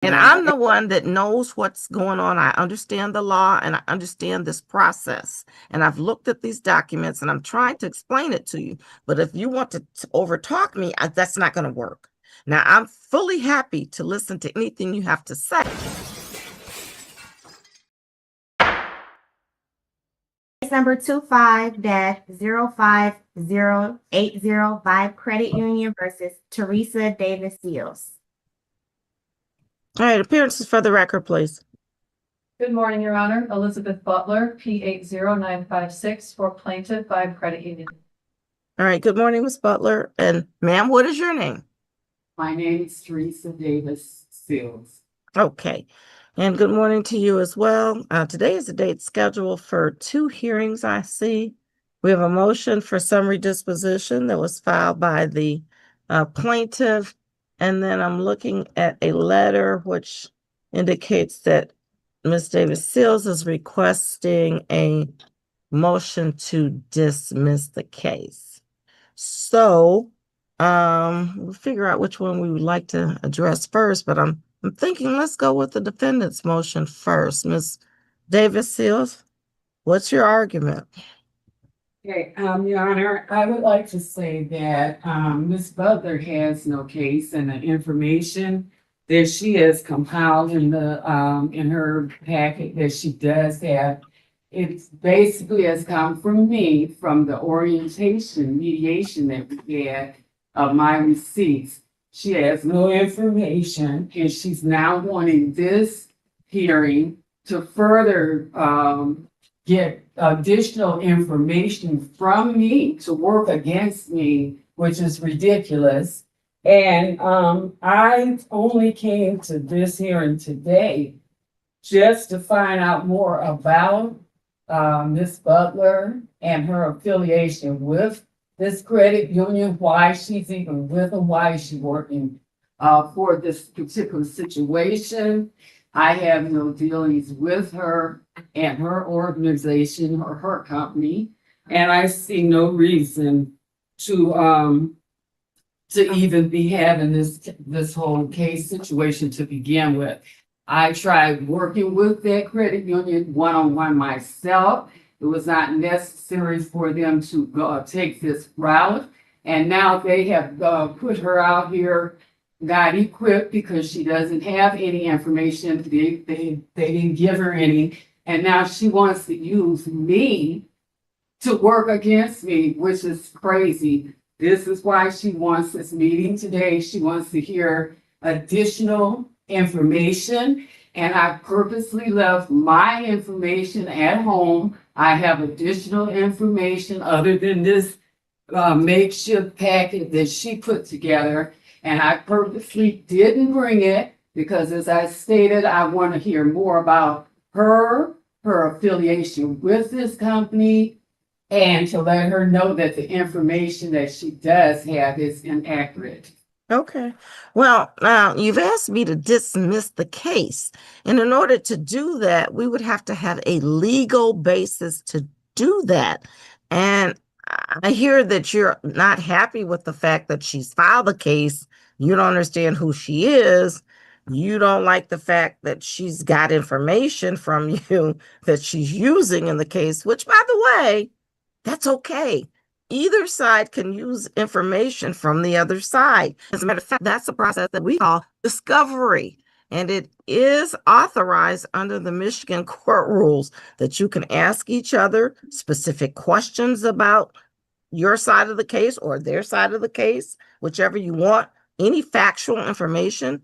And I'm the one that knows what's going on. I understand the law and I understand this process. And I've looked at these documents and I'm trying to explain it to you. But if you want to overtalk me, that's not going to work. Now, I'm fully happy to listen to anything you have to say. Case number 25-050805 Credit Union versus Teresa Davis Seals. All right, appearances for the record, please. Good morning, Your Honor. Elizabeth Butler, P80956 for Plaintiff by Credit Union. All right, good morning, Ms. Butler. And ma'am, what is your name? My name is Teresa Davis Seals. Okay, and good morning to you as well. Today is the date scheduled for 2 hearings, I see. We have a motion for summary disposition that was filed by the plaintiff. And then I'm looking at a letter which indicates that Ms. Davis Seals is requesting a motion to dismiss the case. So we'll figure out which one we would like to address first, but I'm thinking let's go with the defendant's motion first. Ms. Davis Seals, what's your argument? Okay, Your Honor, I would like to say that Ms. Butler has no case, and the information that she has compiled in her packet that she does have, it's basically has come from me from the mediation that we had of my receipts. She has no information, and she's now wanting this hearing to further get additional information from me to work against me, which is ridiculous. And I only came to this hearing today just to find out more about Ms. Butler and her affiliation with this credit union, why she's even with them, why is she working for this particular situation. I have no dealings with her and her organization or her company, and I see no reason to even be having this whole case situation to begin with. I tried working with that credit union one-on-one myself. It was not necessary for them to go take this route, and now they have put her out here not equipped because she doesn't have any information. They didn't give her any. And now she wants to use me to work against me, which is crazy. This is why she wants this meeting today. She wants to hear additional information. And I purposely left my information at home. I have additional information other than this makeshift packet that she put together. And I purposely didn't bring it because, as I stated, I want to hear more about her affiliation with this company, and to let her know that the information that she does have is inaccurate. Okay. Well, now you've asked me to dismiss the case. And in order to do that, we would have to have a legal basis to do that. And I hear that you're not happy with the fact that she's filed a case. You don't understand who she is. You don't like the fact that she's got information from you that she's using in the case, which, by the way, that's okay. Either side can use information from the other side. As a matter of fact, that's a process that we call discovery. And it is authorized under the Michigan court rules that you can ask each other specific questions about your side of the case or their side of the case, whichever you want. Any factual information,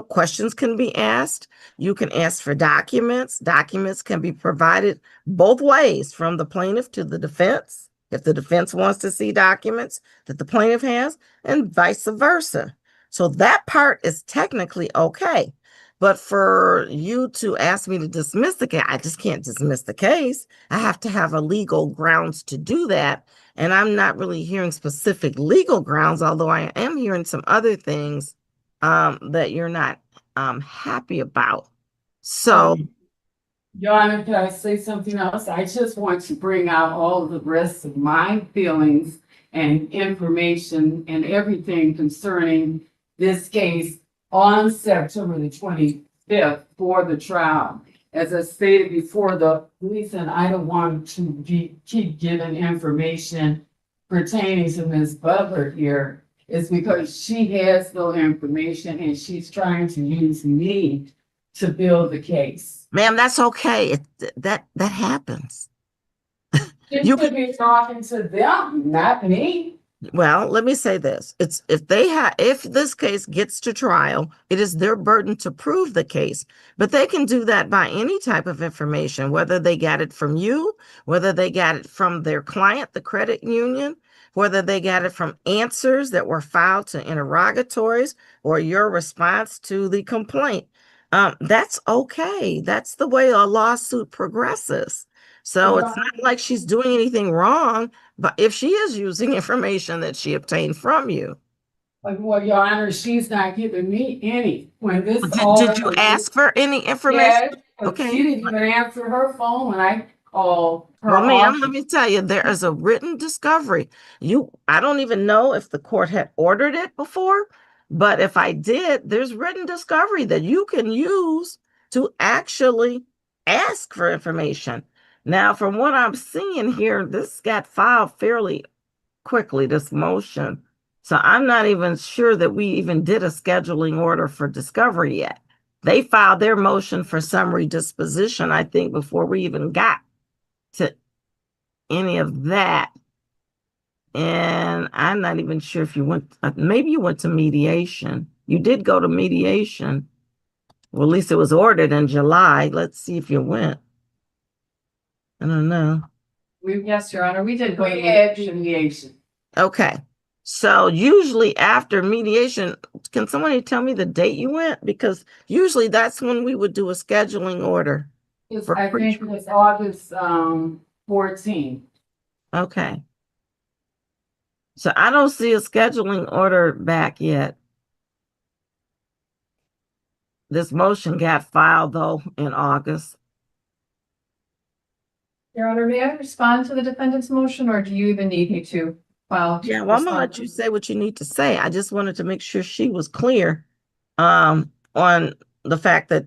questions can be asked. You can ask for documents. Documents can be provided both ways, from the plaintiff to the defense, if the defense wants to see documents that the plaintiff has, and vice versa. So that part is technically okay. But for you to ask me to dismiss the case, I just can't dismiss the case. I have to have a legal grounds to do that. And I'm not really hearing specific legal grounds, although I am hearing some other things that you're not happy about. So, Your Honor, can I say something else? I just want to bring out all of the rest of my feelings and information and everything concerning this case on September the 25th for the trial. As I stated before, the reason I don't want to keep giving information pertaining to Ms. Butler here is because she has no information and she's trying to use me to build the case. Ma'am, that's okay. That happens. She You should be talking to them, not me. Well, let me say this. It's if this case gets to trial, it is their burden to prove the case. But they can do that by any type of information, whether they got it from you, whether they got it from their client, the credit union, whether they got it from answers that were filed to interrogatories or your response to the complaint. That's okay. That's the way a lawsuit progresses. So it's not like she's doing anything wrong. But if she is using information that she obtained from you, Well, Your Honor, she's not giving me any. When this did you ask for any information? Yes, but Okay. she didn't even answer her phone when I called her Well, ma'am, office. let me tell you, there is a written discovery. I don't even know if the court had ordered it before, but if I did, there's written discovery that you can use to actually ask for information. Now, from what I'm seeing here, this got filed fairly quickly, this motion. So I'm not even sure that we even did a scheduling order for discovery yet. They filed their motion for summary disposition, I think, before we even got to any of that. And I'm not even sure if you went, maybe you went to mediation. You did go to mediation. Well, at least it was ordered in July. Let's see if you went. I don't know. Yes, Your Honor, we did go to We had mediation. mediation. Okay. So usually after mediation, can somebody tell me the date you went? Because usually that's when we would do a scheduling order. I think it was August 14th. Okay. So I don't see a scheduling order back yet. This motion got filed though in August. Your Honor, may I respond to the defendant's motion, or do you even need me to file? Yeah, well, I'm gonna let you say what you need to say. I just wanted to make sure she was clear on the fact that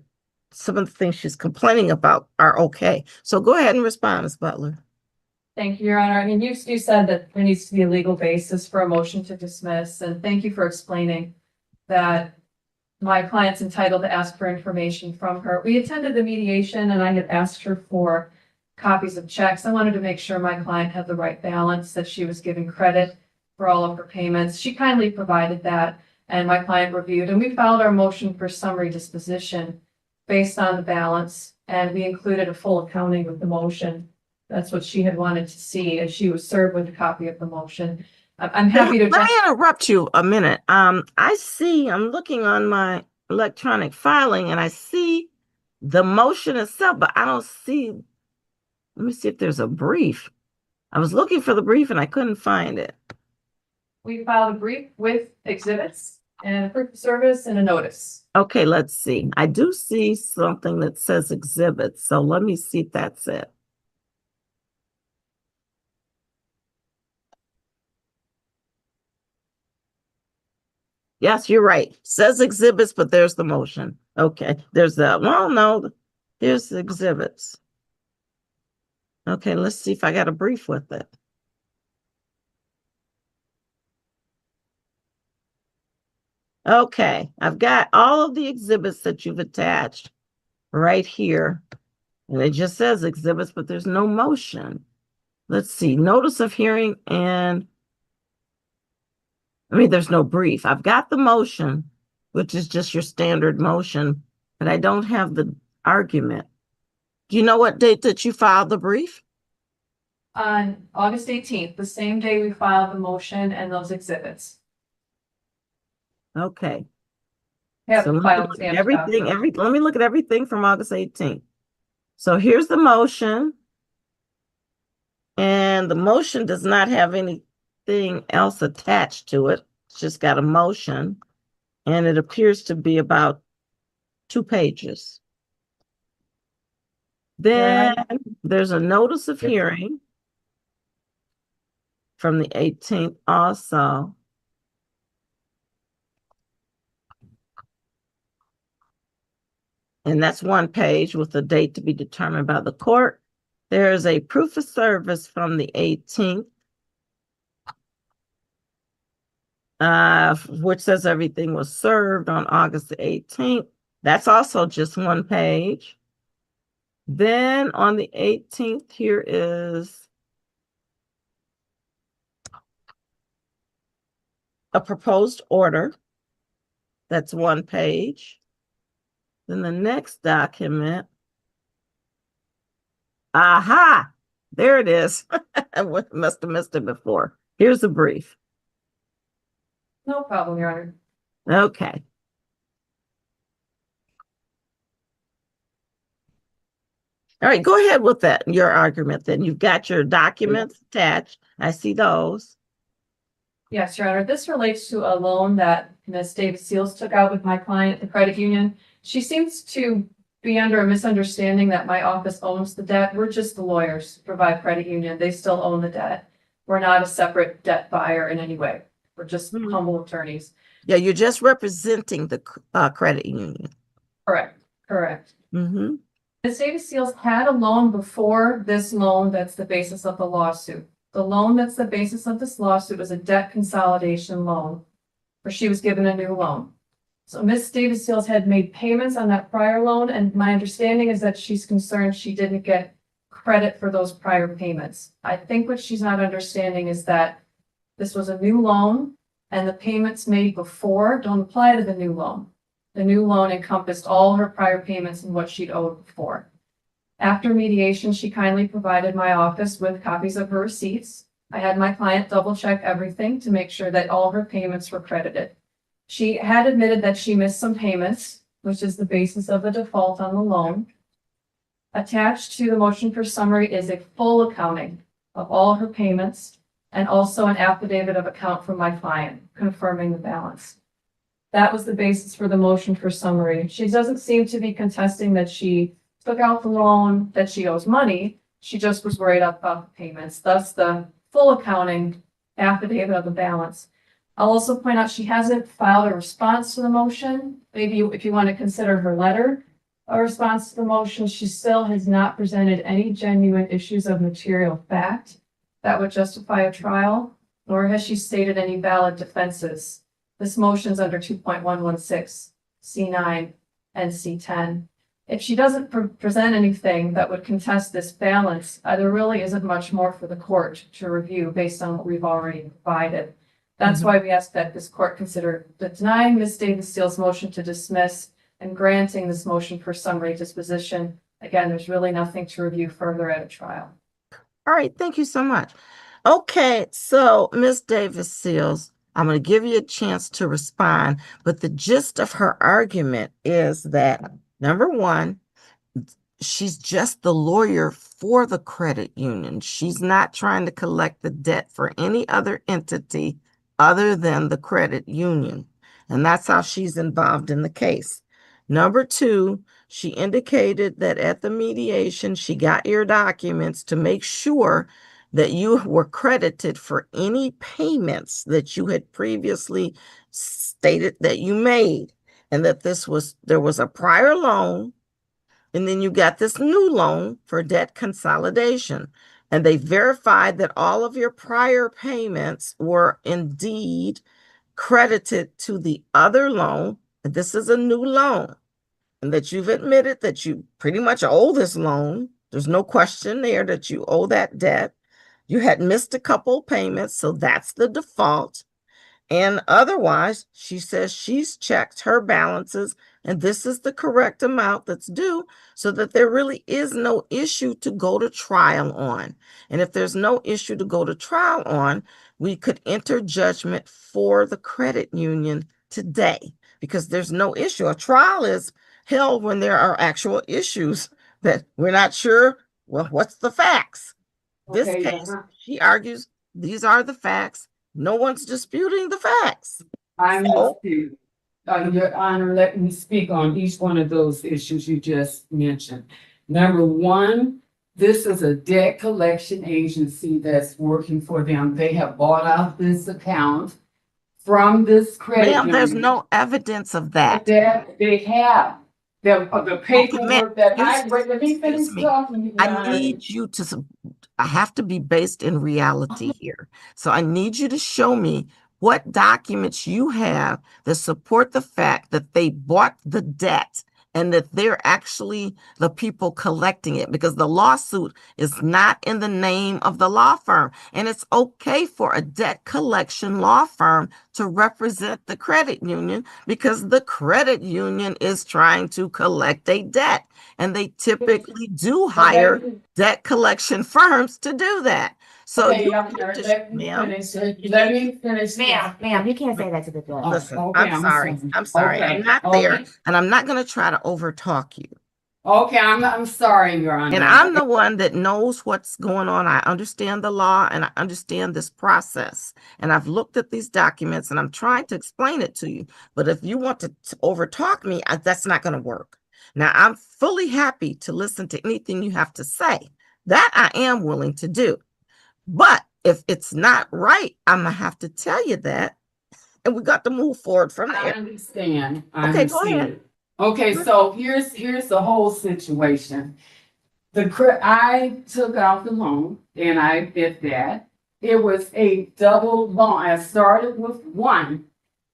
some of the things she's complaining about are okay. So go ahead and respond, Ms. Butler. Thank you, Your Honor. I mean, you said that there needs to be a legal basis for a motion to dismiss, and thank you for explaining that my client's entitled to ask for information from her. We attended the mediation and I had asked her for copies of checks. I wanted to make sure my client had the right balance, that she was giving credit for all of her payments. She kindly provided that, and my client reviewed, and we filed our motion for summary disposition based on the balance, and we included a full accounting with the motion. That's what she had wanted to see, and she was served with a copy of the motion. I'm happy to. Let me interrupt you a minute. I'm looking on my electronic filing and I see the motion itself, but I don't see, let me see if there's a brief. I was looking for the brief and I couldn't find it. We filed a brief with exhibits and a proof of service and a notice. Okay, let's see. I do see something that says exhibits, so let me see if that's it. Yes, you're right. Says exhibits, but there's the motion. Okay, there's the, well, no, here's the exhibits. Okay, let's see if I got a brief with it. Okay, I've got all of the exhibits that you've attached right here. And it just says exhibits, but there's no motion. Let's see, notice of hearing and there's no brief. I've got the motion, which is just your standard motion, but I don't have the argument. Do you know what date that you filed the brief? On August 18th, the same day we filed the motion and those exhibits. Okay. Have So the let me file look at stamped everything, copy. let me look at everything from August 18th. So here's the motion. And the motion does not have anything else attached to it. It's just got a motion. And it appears to be about 2 pages. Then there's a notice of hearing from the 18th also. and that's one page with the date to be determined by the court. There's a proof of service from the 18th, which says everything was served on August the 18th. That's also just one page. Then on the 18th, here is a proposed order. That's one page. Then the next document. Aha! There it is. I must have missed it before. Here's the brief. No problem, Your Honor. Okay. All right, go ahead with that, your argument then. You've got your documents attached. I see those. Yes, Your Honor. This relates to a loan that Ms. Davis Seals took out with my client, the credit union. She seems to be under a misunderstanding that my office owns the debt. We're just the lawyers who provide credit union. They still own the debt. We're not a separate debt buyer in any way. We're just humble attorneys. Yeah, you're just representing the credit union. Correct, correct. Mm-hmm. Ms. Davis Seals had a loan before this loan that's the basis of the lawsuit. The loan that's the basis of this lawsuit was a debt consolidation loan, where she was given a new loan. So Ms. Davis Seals had made payments on that prior loan, and my understanding is that she's concerned she didn't get credit for those prior payments. I think what she's not understanding is that this was a new loan, and the payments made before don't apply to the new loan. The new loan encompassed all her prior payments and what she'd owed before. After mediation, she kindly provided my office with copies of her receipts. I had my client double check everything to make sure that all her payments were credited. She had admitted that she missed some payments, which is the basis of the default on the loan. Attached to the motion for summary is a full accounting of all her payments and also an affidavit of account from my client confirming the balance. That was the basis for the motion for summary. She doesn't seem to be contesting that she took out the loan, that she owes money. She just was worried about the payments, thus the full accounting affidavit of the balance. I'll also point out she hasn't filed a response to the motion. Maybe if you want to consider her letter a response to the motion, she still has not presented any genuine issues of material fact that would justify a trial, nor has she stated any valid defenses. This motion is under 2.116, C9 and C10. If she doesn't present anything that would contest this balance, there really isn't much more for the court to review based on what we've already provided. That's why we ask that this court consider denying Ms. Davis Seals' motion to dismiss and granting this motion for summary disposition. Again, there's really nothing to review further at a trial. All right, thank you so much. Okay, so Ms. Davis Seals, I'm going to give you a chance to respond, but the gist of her argument is that, number one, she's just the lawyer for the credit union. She's not trying to collect the debt for any other entity other than the credit union. And that's how she's involved in the case. Number two, she indicated that at the mediation, she got your documents to make sure that you were credited for any payments that you had previously stated that you made, and that there was a prior loan, and then you got this new loan for debt consolidation. And they verified that all of your prior payments were indeed credited to the other loan. And this is a new loan, and that you've admitted that you pretty much owe this loan. There's no question there that you owe that debt. You had missed a couple payments, so that's the default. And otherwise, she says she's checked her balances, and this is the correct amount that's due, so that there really is no issue to go to trial on. And if there's no issue to go to trial on, we could enter judgment for the credit union today, because there's no issue. A trial is held when there are actual issues that we're not sure, well, what's the facts? This case, she argues these are the facts. No one's disputing the facts. I'm disputing. Your Honor, let me speak on each one of those issues you just mentioned. Number one, this is a debt collection agency that's working for them. They have bought out this account from this credit union. There's no evidence of that. They have. the paperwork that let me finish excuse me. talking. Your I Honor. need you to, I have to be based in reality here. So I need you to show me what documents you have that support the fact that they bought the debt and that they're actually the people collecting it, because the lawsuit is not in the name of the law firm. And it's okay for a debt collection law firm to represent the credit union because the credit union is trying to collect a debt. And they typically do hire debt collection firms to do that. So Okay, you Your have Honor, to, let me ma'am, finish. Let me finish. Ma'am, you can't say that to the judge. listen, Okay, I'm sorry. sorry. I'm sorry. Okay, I'm not there, okay. and I'm not going to try to overtalk you. Okay, I'm sorry, Your Honor. And I'm the one that knows what's going on. I understand the law and I understand this process. And I've looked at these documents and I'm trying to explain it to you. But if you want to overtalk me, that's not going to work. Now, I'm fully happy to listen to anything you have to say. That I am willing to do. But if it's not right, I'm going to have to tell you that. And we got to move forward from I there. understand. Okay, go ahead. Okay, so here's the whole situation. I took out the loan and I did that. It was a double loan. I started with one.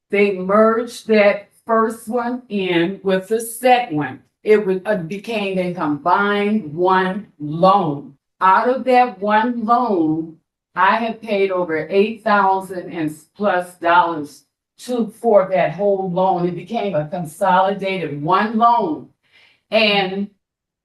They merged that first one in with the second one. Became a combined one loan. Out of that one loan, I have paid over $8,000 and plus dollars for that whole loan. It became a consolidated one loan. And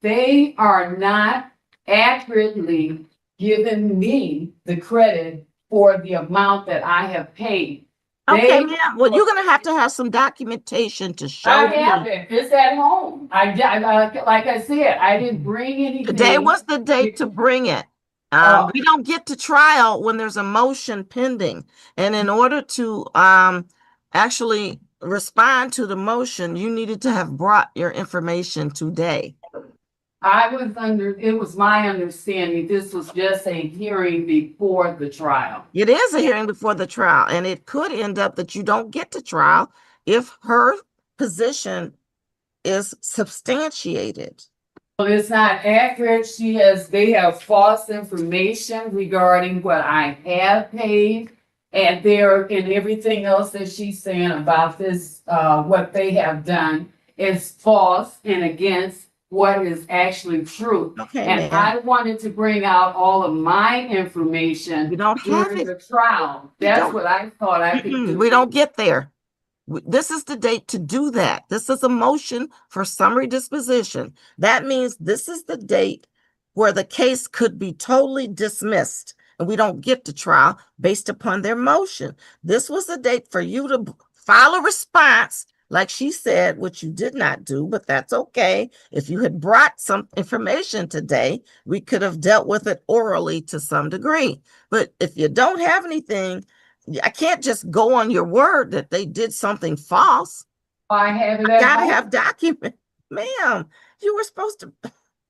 they are not accurately giving me the credit for the amount that I have paid. Okay, ma'am. Well, you're going to have some documentation to show I me. have it. It's at home. Like I said, I didn't bring anything. Today was the date to bring it. We don't get to trial when there's a motion pending. And in order to actually respond to the motion, you needed to have brought your information today. It was my understanding this was just a hearing before the trial. It is a hearing before the trial, and it could end up that you don't get to trial if her position is substantiated. Well, it's not accurate. They have false information regarding what I have paid, and everything else that she's saying about this, what they have done is false and against what is actually true. Okay, and ma'am. I wanted to bring out all of my information We don't have during it. the trial. That's what I thought I could do. We don't get there. This is the date to do that. This is a motion for summary disposition. That means this is the date where the case could be totally dismissed and we don't get to trial based upon their motion. This was the date for you to file a response, like she said, which you did not do, but that's okay. If you had brought some information today, we could have dealt with it orally to some degree. But if you don't have anything, I can't just go on your word that they did something false. I have it. I gotta have document, ma'am. You were supposed to.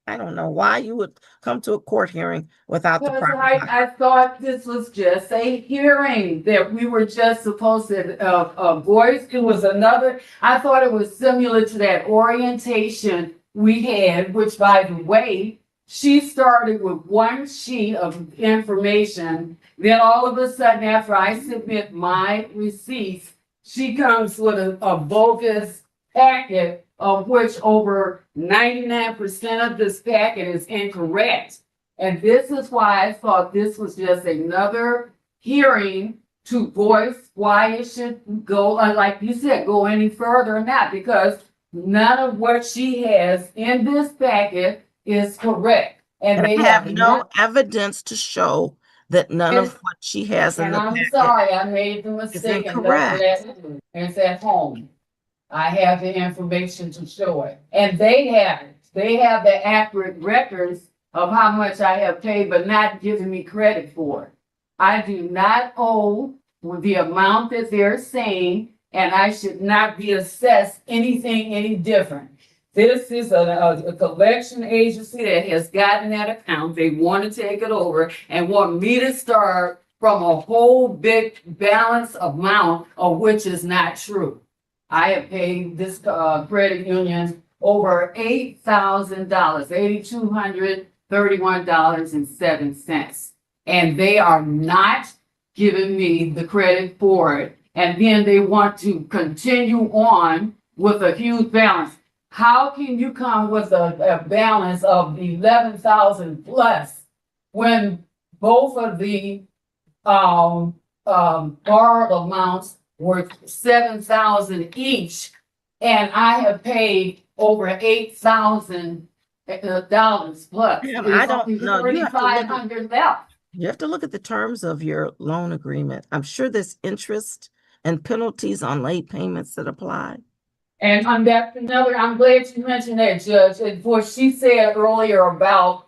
I don't know why you would come to a court hearing without the proper. I thought this was just a hearing that we were just supposed to voice. It was another. I thought it was similar to that orientation we had, which, by the way, she started with one sheet of information. Then all of a sudden, after I submit my receipts, she comes with a bogus packet, of which over 99% of this packet is incorrect. And this is why I thought this was just another hearing to voice why it should go, like you said, go any further or not, because none of what she has in this packet is correct. And they have no evidence to show that none of what she has in the packet. And I'm sorry, I made the mistake. It's at home. I have the information to show it. And they have it. They have the accurate records of how much I have paid, but not giving me credit for it. I do not owe the amount that they're saying, and I should not be assessed anything any different. This is a collection agency that has gotten that account. They want to take it over and want me to start from a whole big balance amount of which is not true. I have paid this credit union over $8,000, $8,231.07. And they are not giving me the credit for it. And then they want to continue on with a huge balance. How can you come with a balance of 11,000 plus when both of the borrowed amounts were 7,000 each, and I have paid over $8,000 plus? Ma'am, There's I don't only know. You have to look at, 3,500 left. you have to look at the terms of your loan agreement. I'm sure there's interest and penalties on late payments that apply. And on that, I'm glad you mentioned that, Judge. And what she said earlier about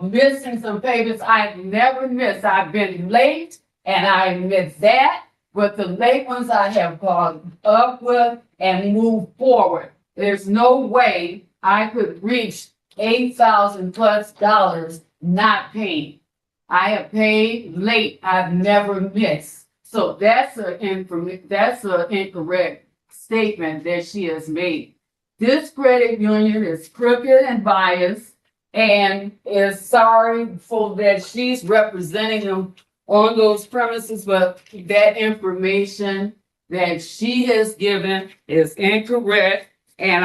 missing some payments, I've never missed. I've been late, and I admit that. But the late ones I have caught up with and moved forward. There's no way I could reach $8,000 plus not paid. I have paid late. I've never missed. So that's an incorrect statement that she has made. This credit union is crooked and biased and is sorry for that she's representing them on those premises, but that information that she has given is incorrect. And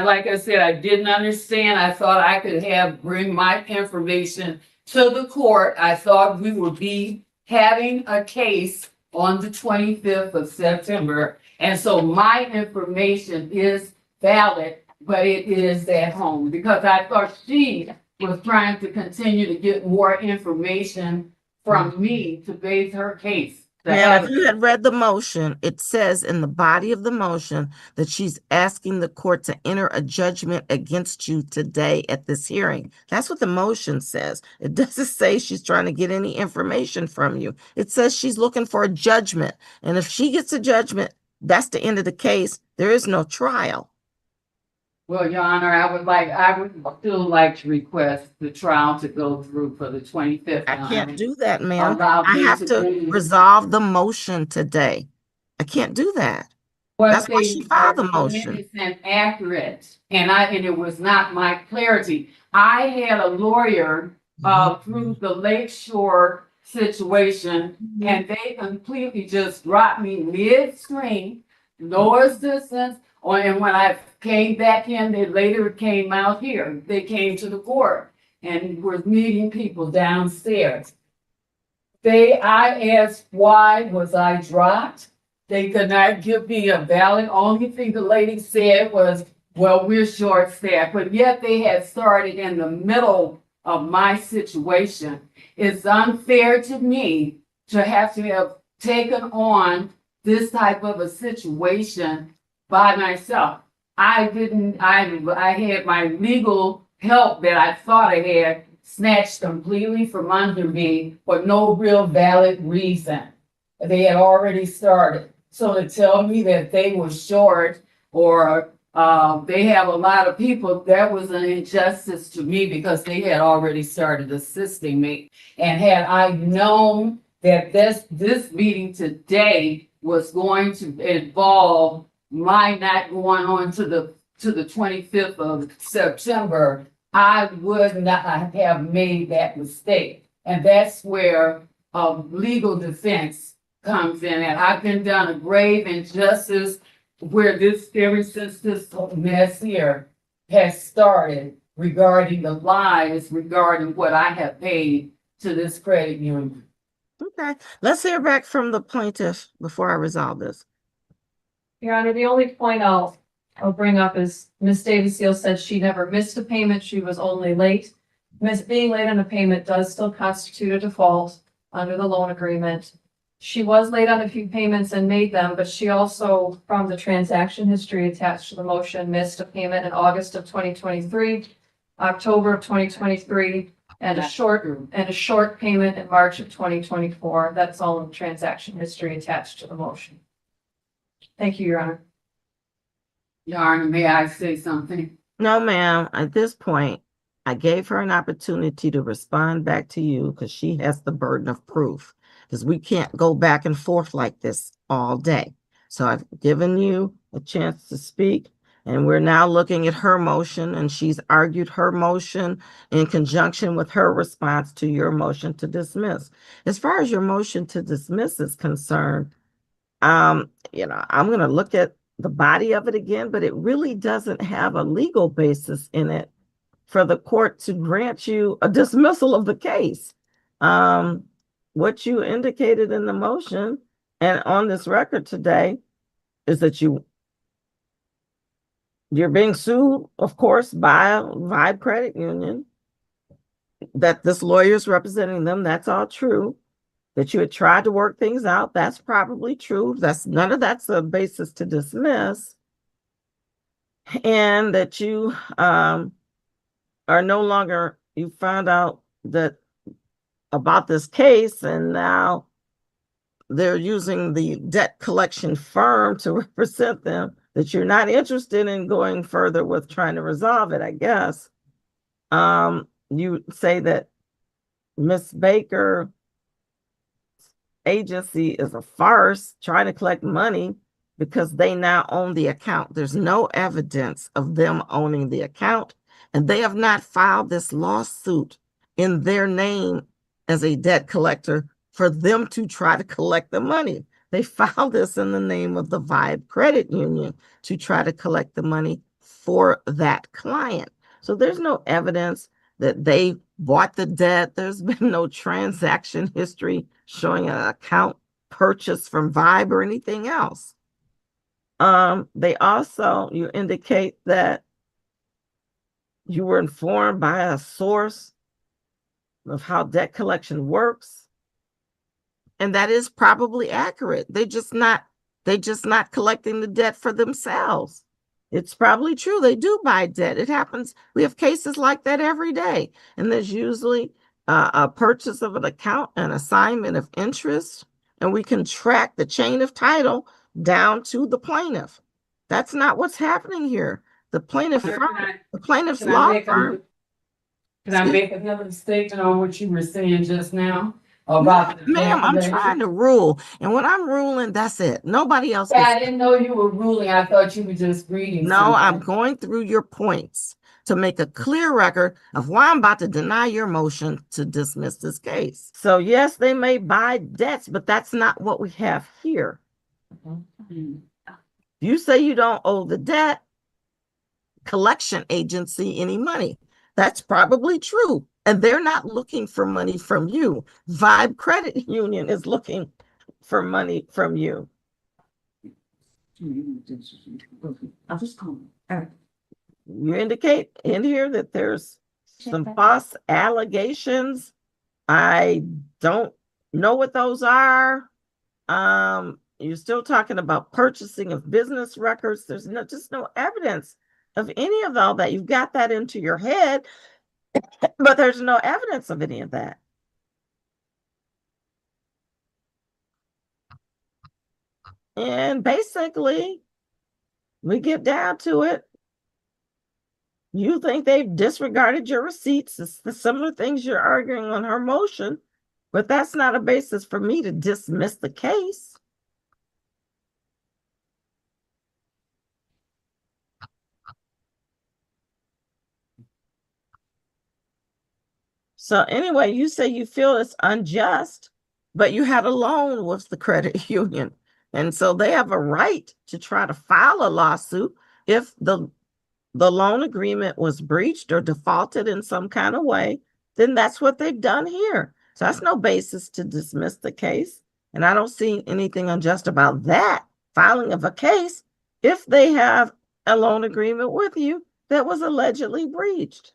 like I said, I didn't understand. I thought I could bring my information to the court. I thought we would be having a case on the 25th of September. And so my information is valid, but it is at home because I thought she was trying to continue to get more information from me to base her case. Now, if you had read the motion, it says in the body of the motion that she's asking the court to enter a judgment against you today at this hearing. That's what the motion says. It doesn't say she's trying to get any information from you. It says she's looking for a judgment. And if she gets a judgment, that's the end of the case. There is no trial. Well, Your Honor, I would still like to request the trial to go through for the 25th. I can't do that, ma'am. Allow I me have to to bring- resolve the motion today. I can't do that. That's why she filed the motion. It's inaccurate, and it was not my clarity. I had a lawyer through the Lakeshore situation, and they completely just dropped me midstream, no assistance. And when I came back in, they later came out here. They came to the court and were meeting people downstairs. I asked why was I dropped. They could not give me a valid. Only thing the lady said was, well, we're short-staffed. But yet they had started in the middle of my situation. It's unfair to me to have taken on this type of a situation by myself. I had my legal help that I thought I had snatched completely from under me for no real valid reason. They had already started. So to tell me that they were short or they have a lot of people, that was an injustice to me because they had already started assisting me. And had I known that this meeting today was going to involve my not going on to the 25th of September, I would not have made that mistake. And that's where legal defense comes in. And I've been done a grave injustice where ever since this mess here has started regarding the lies regarding what I have paid to this credit union. Okay, let's hear back from the plaintiff before I resolve this. Your Honor, the only point I'll bring up is Ms. Davis Seals said she never missed a payment. She was only late. Being late on a payment does still constitute a default under the loan agreement. She was late on a few payments and made them, but she also, from the transaction history attached to the motion, missed a payment in August of 2023, October of 2023, and a short payment in March of 2024. That's all in the transaction history attached to the motion. Thank you, Your Honor. Your Honor, may I say something? No, ma'am. At this point, I gave her an opportunity to respond back to you because she has the burden of proof. Because we can't go back and forth like this all day. So I've given you a chance to speak. And we're now looking at her motion, and she's argued her motion in conjunction with her response to your motion to dismiss. As far as your motion to dismiss is concerned, I'm going to look at the body of it again, but it really doesn't have a legal basis in it for the court to grant you a dismissal of the case. What you indicated in the motion and on this record today is that you're being sued, of course, by a Vibe credit union, that this lawyer is representing them. That's all true. That you had tried to work things out. That's probably true. None of that's a basis to dismiss. And that you are no longer, you found out that about this case, and now they're using the debt collection firm to represent them, that you're not interested in going further with trying to resolve it, I guess. You say that Miss Baker agency is a farce, trying to collect money because they now own the account. There's no evidence of them owning the account, and they have not filed this lawsuit in their name as a debt collector for them to try to collect the money. They filed this in the name of the Vibe Credit Union to try to collect the money for that client. So there's no evidence that they bought the debt. There's been no transaction history showing an account purchase from Vibe or anything else. They also, you indicate that you were informed by a source of how debt collection works. And that is probably accurate. They're just not collecting the debt for themselves. It's probably true. They do buy debt. It happens. We have cases like that every day. And there's usually a purchase of an account, an assignment of interest, and we can track the chain of title down to the plaintiff. That's not what's happening here. The plaintiff's law firm. Can I make another statement on what you were saying just now? Ma'am, I'm trying to rule. And when I'm ruling, that's it. Nobody else. Yeah, I didn't know you were ruling. I thought you were just reading. No, something. I'm going through your points to make a clear record of why I'm about to deny your motion to dismiss this case. So yes, they may buy debts, but that's not what we have here. Mm-hmm. You say you don't owe the debt collection agency any money. That's probably true. And they're not looking for money from you. Vibe Credit Union is looking for money from you. I'll just call them. You indicate in here that there's some false allegations. I don't know what those are. You're still talking about purchasing of business records. There's just no evidence of any of all that. You've got that into your head, but there's no evidence of any of that. And basically, we get down to it. You think they've disregarded your receipts. It's the similar things you're arguing on her motion, but that's not a basis for me to dismiss the case. So anyway, you say you feel it's unjust, but you had a loan with the credit union. And so they have a right to try to file a lawsuit if the loan agreement was breached or defaulted in some kind of way. Then that's what they've done here. So that's no basis to dismiss the case. And I don't see anything unjust about that filing of a case if they have a loan agreement with you that was allegedly breached.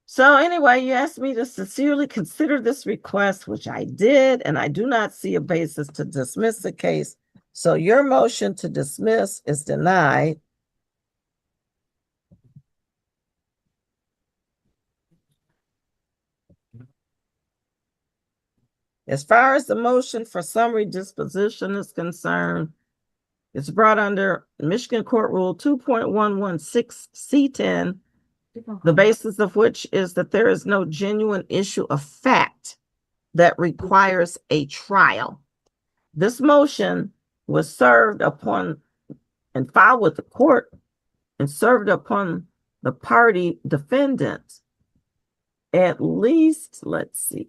So anyway, you asked me to sincerely consider this request, which I did, and I do not see a basis to dismiss the case. So your motion to dismiss is denied. As far as the motion for summary disposition is concerned, it's brought under Michigan Court Rule 2.116C10, the basis of which is that there is no genuine issue of fact that requires a trial. This motion was served upon and filed with the court and served upon the party defendant at least, let's see,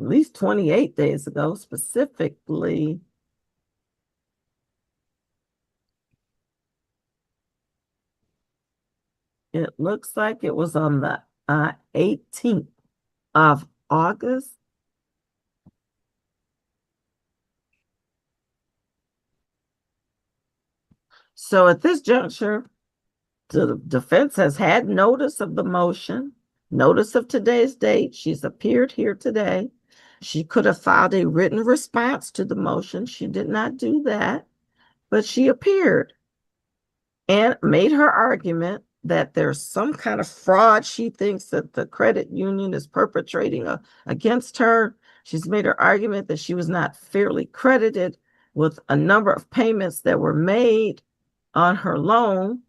at least 28 days ago, specifically. It looks like it was on the 18th of August. So at this juncture, the defense has had notice of the motion, notice of today's date. She's appeared here today. She could have filed a written response to the motion. She did not do that, but she appeared and made her argument that there's some kind of fraud she thinks that the credit union is perpetrating against her. She's made her argument that she was not fairly credited with a number of payments that were made on her loan,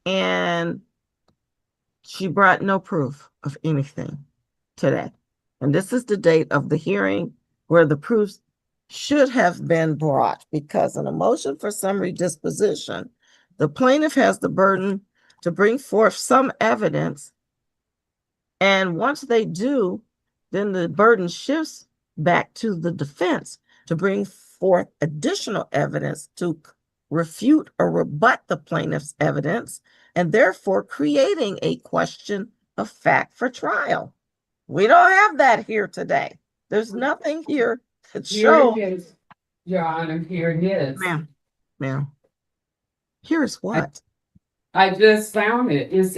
and she brought no proof of anything today. And this is the date of the hearing where the proofs should have been brought, because in a motion for summary disposition, the plaintiff has the burden to bring forth some evidence. And once they do, then the burden shifts back to the defense to bring forth additional evidence to refute or rebut the plaintiff's evidence, and therefore creating a question of fact for trial. We don't have that here today. There's nothing here that shows. Here it is, Your Honor, here it is. Ma'am. Here's what? I just found it. It's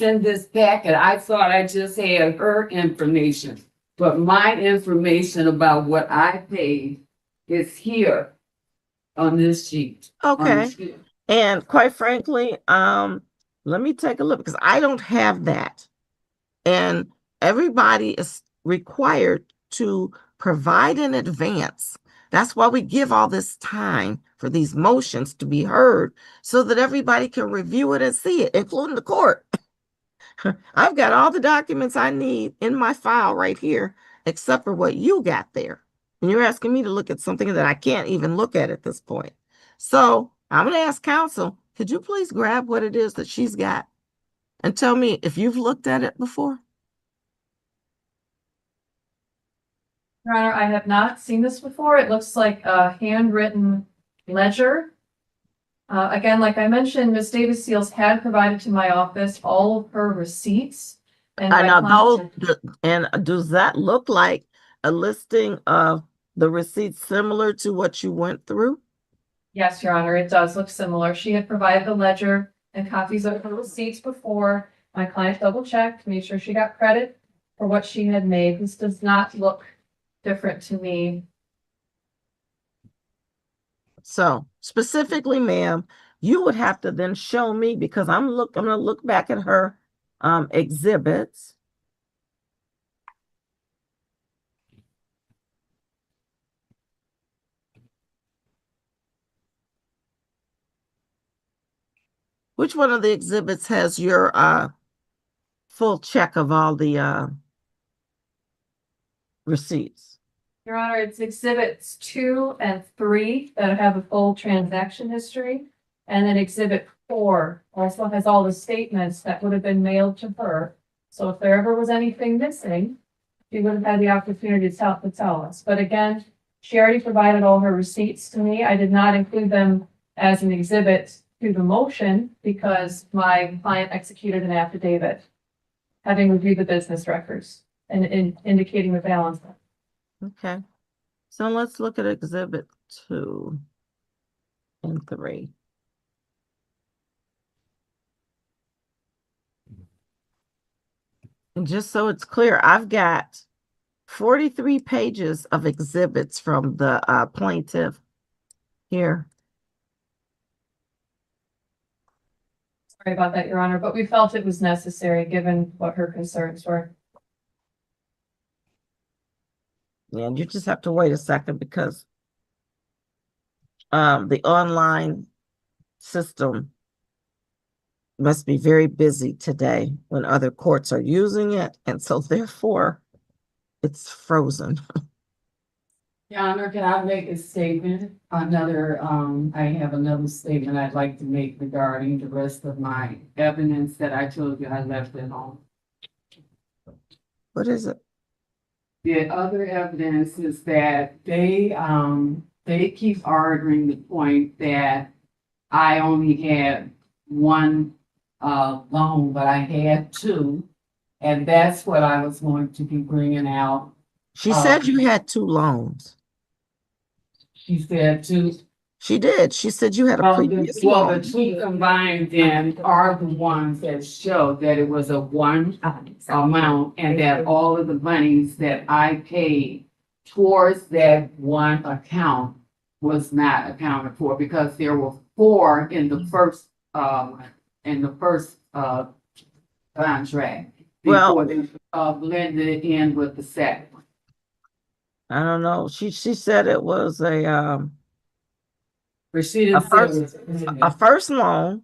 in this packet. I thought I just had her information, but my information about what I paid is here on this sheet. Okay. And quite frankly, let me take a look, because I don't have that. And everybody is required to provide in advance. That's why we give all this time for these motions to be heard, so that everybody can review it and see it, including the court. I've got all the documents I need in my file right here, except for what you got there. And you're asking me to look at something that I can't even look at this point. So I'm going to ask counsel, could you please grab what it is that she's got and tell me if you've looked at it before? Your Honor, I have not seen this before. It looks like a handwritten ledger. Again, like I mentioned, Ms. Davis Seals had provided to my office all of her receipts. And I know those, and does that look like a listing of the receipts similar to what you went through? Yes, Your Honor, it does look similar. She had provided the ledger and copies of her receipts before. My client double checked, made sure she got credit for what she had made. This does not look different to me. So specifically, ma'am, you would have to then show me, because I'm going to look back at her exhibits. Which one of the exhibits has your full check of all the receipts? Your Honor, it's exhibits 2 and 3 that have a full transaction history. And then exhibit 4 also has all the statements that would have been mailed to her. So if there ever was anything missing, she would have had the opportunity to tell us. But again, she already provided all her receipts to me. I did not include them as an exhibit to the motion because my client executed an affidavit, having reviewed the business records and indicating the balance. Okay. So let's look at exhibit 2 and 3. And just so it's clear, I've got 43 pages of exhibits from the plaintiff here. Sorry about that, Your Honor, but we felt it was necessary given what her concerns were. Yeah, and you just have to wait a second, because the online system must be very busy today when other courts are using it, and so therefore it's frozen. Your Honor, can I make a statement? I have another statement I'd like to make regarding the rest of my evidence that I told you I left at home. What is it? The other evidence is that they keep arguing the point that I only had one loan, but I had two, and that's what I was going to be bringing out. She said you had two loans. She said two. She did. She said you had a previous The loan. two combined then are the ones that show that it was a one amount and that all of the monies that I paid towards that one account was not accounted for because there were four in the first contract Well, before they blended it in with the second one. I don't know. She said it was a But she didn't say it was a first loan,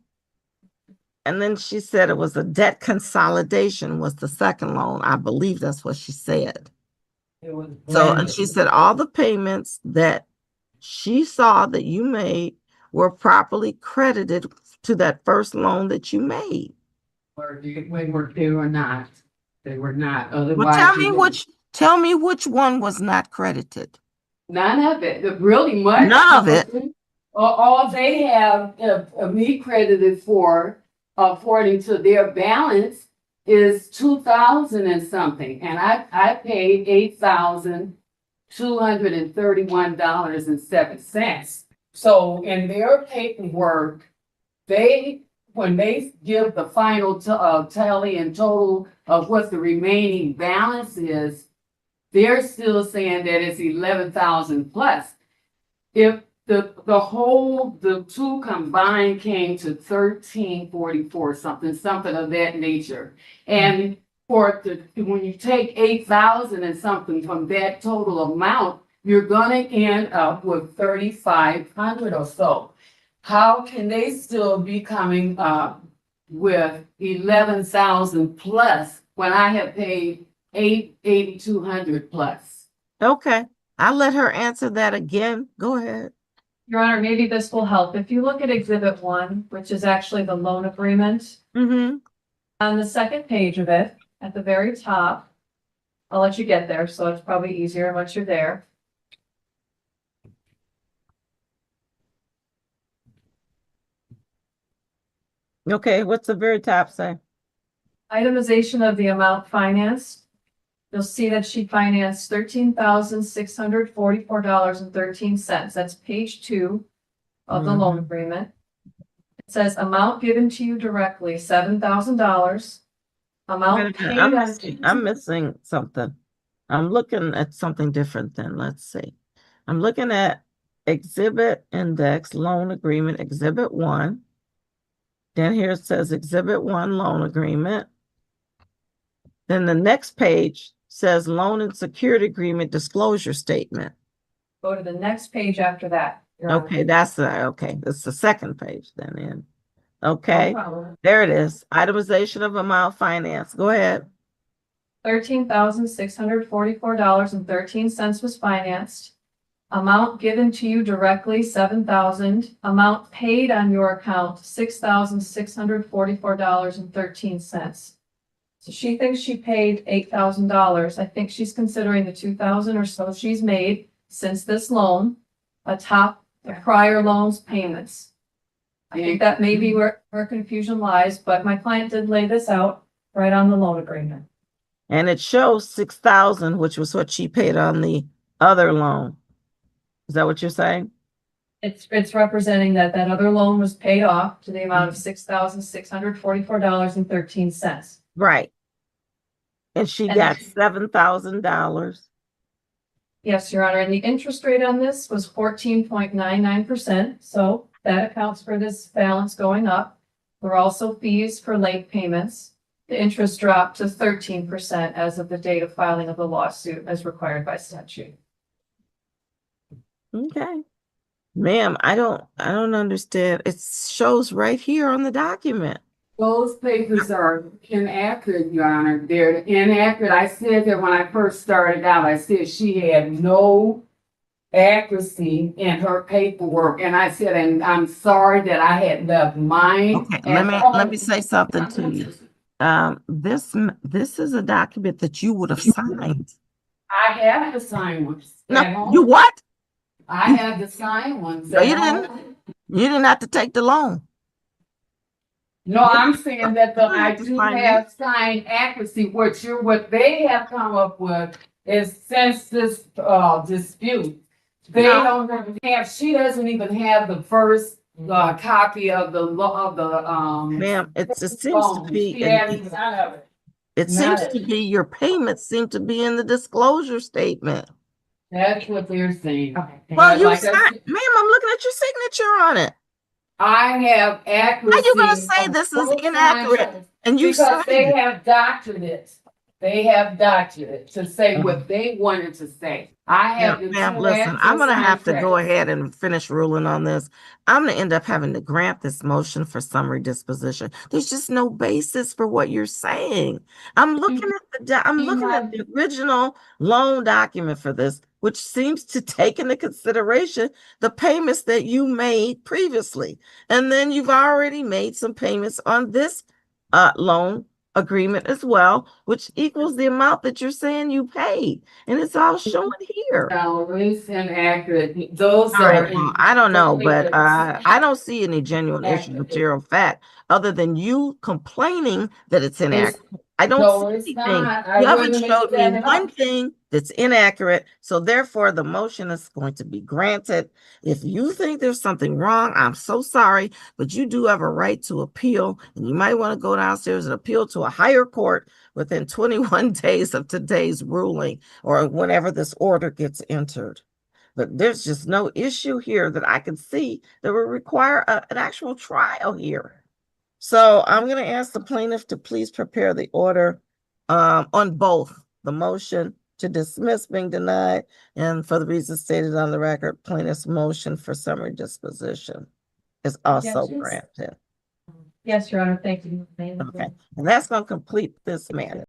and then she said it was a debt consolidation was the second loan. I believe that's what she said. it was So, and blended. she said all the payments that she saw that you made were properly credited to that first loan that you made. They were not. They were not. Well, Otherwise, tell me which one was not credited. none of it. Really much. None of it. All they have me credited for, according to their balance, is 2,000 and something, and I paid $8,231.07. So in their paperwork, when they give the final tally and total of what the remaining balance is, they're still saying that it's 11,000 plus. If the two combined came to 1344, something of that nature. And when you take 8,000 and something from that total amount, you're gonna end up with 3,500 or so. How can they still be coming up with 11,000 plus when I have paid 8,200 plus? Okay. I'll let her answer that again. Go ahead. Your Honor, maybe this will help. If you look at Exhibit 1, which is actually the loan agreement, Mm-hmm. on the second page of it, at the very top, I'll let you get there, so it's probably easier once you're there. Okay, what's the very top say? Itemization of the amount financed. You'll see that she financed $13,644.13. That's page 2 of the loan agreement. It says amount given to you directly, $7,000. Amount paid I'm missing something. I'm looking at something different then. Let's see. I'm looking at Exhibit Index Loan Agreement, Exhibit 1. Then here it says Exhibit 1 Loan Agreement. Then the next page says Loan and Security Agreement Disclosure Statement. Go to the next page after that. Your Honor. Okay, that's the second page then. In. Okay, No problem. there it is. Itemization of amount finance. Go ahead. $13,644.13 was financed. Amount given to you directly, $7,000. Amount paid on your account, $6,644.13. So she thinks she paid $8,000. I think she's considering the $2,000 or so she's made since this loan atop the prior loan's payments. I think that may be where confusion lies, but my client did lay this out right on the loan agreement. And it shows 6,000, which was what she paid on the other loan. Is that what you're saying? It's representing that other loan was paid off to the amount of $6,644.13. Right. And she got $7,000. Yes, Your Honor, and the interest rate on this was 14.99%, so that accounts for this balance going up. There are also fees for late payments. The interest dropped to 13% as of the date of filing of the lawsuit as required by statute. Okay. Ma'am, I don't understand. It shows right here on the document. Those papers are inaccurate, Your Honor. They're inaccurate. I said that when I first started out, I said she had no accuracy in her paperwork. And I said, and I'm sorry that I had left mine. Okay, at let me home. say something to you. This is a document that you would have signed. I have the signed ones. at No, home. you what? I have the signed ones. No, at you home. didn't. You didn't have to take the loan. No, I'm saying that You I have to do sign have signed accuracy. What they have come up with is since this dispute, they No. don't even have, she doesn't even have the first copy of the law of the Ma'am, it seems to loan. be, She hasn't none of it. it seems to be your payments seem to be in the disclosure statement. That's what they're saying. Okay. Well, But you like I signed, said, ma'am, I'm looking at your signature on it. I have accuracy. How you gonna say on this is both inaccurate sides. and you Because signed they it? have doctored it. They have doctored it to say Mhm. what they wanted to say. I have the Ma'am, two listen, I'm gonna actual have to go contracts. ahead and finish ruling on this. I'm gonna end up having to grant this motion for summary disposition. There's just no basis for what you're saying. I'm looking at I'm looking at the original loan document for this, which seems to take into consideration the payments that you made previously. And then you've already made some payments on this loan agreement as well, which equals the amount that you're saying you paid. And it's all showing here. No, it's inaccurate. Those All are. right, well, I don't know, but I don't see any genuine issue, material fact, other than you complaining that it's inaccurate. I don't No, see it's anything. not. I You haven't wouldn't showed mix me that one up. thing that's inaccurate, so therefore the motion is going to be granted. If you think there's something wrong, I'm so sorry, but you do have a right to appeal, and you might want to go downstairs and appeal to a higher court within 21 days of today's ruling or whenever this order gets entered. But there's just no issue here that I can see that would require an actual trial here. So I'm going to ask the plaintiff to please prepare the order on both the motion to dismiss being denied and for the reasons stated on the record, plaintiff's motion for summary disposition is also Yes. granted. Yes, Your Honor, thank you. Okay, and that's going to complete this matter.